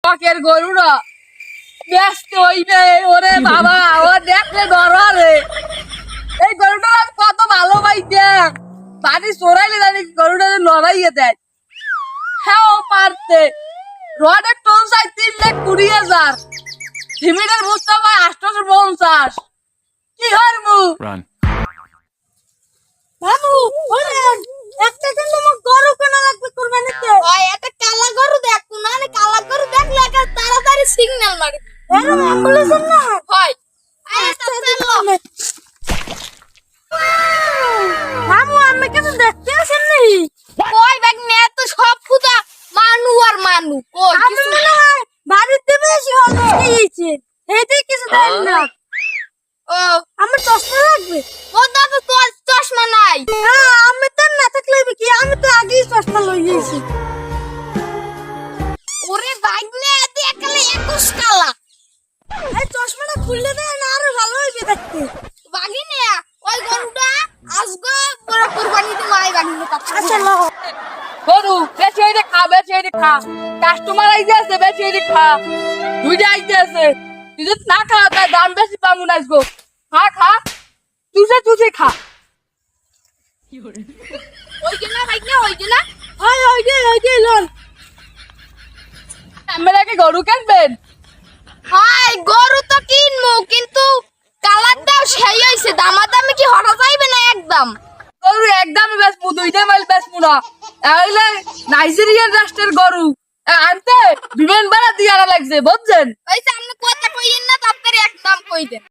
টকের গরুরা ব্যস্ত হইবে ওরে বাবা ও দেখলে ডরে এই গরুটা আমি কত ভালোবাসতাম বাড়ি চোরাইলে জানি গরুটা লড়াইয়ে দেয় হ্যাঁ ও পারতে রডের টোন চাই 3,20,000 সিমেন্টের বস্তা পায় 850 কি হরমু বাবু ওরেন একটা দিন আমার গরু কেনা লাগবে কুরবানিতে ভাই একটা কালা গরু দেখ না কালা গরু দেখলে একটা তাড়াতাড়ি সিগন্যাল মারে এরকম অ্যাম্বুলেন্স না হয় আচ্ছা চলো বাবু আমি কিছু দেখতে আসেন নি কই ব্যাগ নে তো সব ফুটা মানু আর মানু কই আমি মনে হয় বাড়িতে বেশি হল গিয়েছে এইটাই কিছু দেন না ও আমার চশমা লাগবে ও দাদু তো চশমা নাই হ্যাঁ আমি তো না থাকলে কি আমি তো আগেই চশমা লই গেছি ওরে বাইক নে এতে একালে 21 কালা এই চশমাটা খুললে দে না আরো ভালো হইবে দেখতে বাগি নে ওই গরুটা আজগো বড় কুরবানিতে মাই বাগি নে আচ্ছা লও গরু বেশি হইলে খা কাস্টমার আইতেছে বেশি হইলে খা দুইটা আইতেছে তুই যদি না খা তাই দাম বেশি পামু না আসবো খা তুই খা ওই যে না বাইক না ওই যে না হয় ওই যে লন আমরা কি গরু কিনবেন হাই গরু তো কিনমু কিন্তু কালারটাও সেই হইছে দামাদামি কি হরা যাইবে না একদম গরু একদমই বেচমু 2টা মাইল বেচমু না তাহলে নাইজেরিয়ান রাষ্ট্রের গরু আনতে বিমান ভাড়া দিয়ে আনা লাগছে বুঝছেন ওই সামনে কথা কইেন না তাড়াতাড়ি একদম কই দেন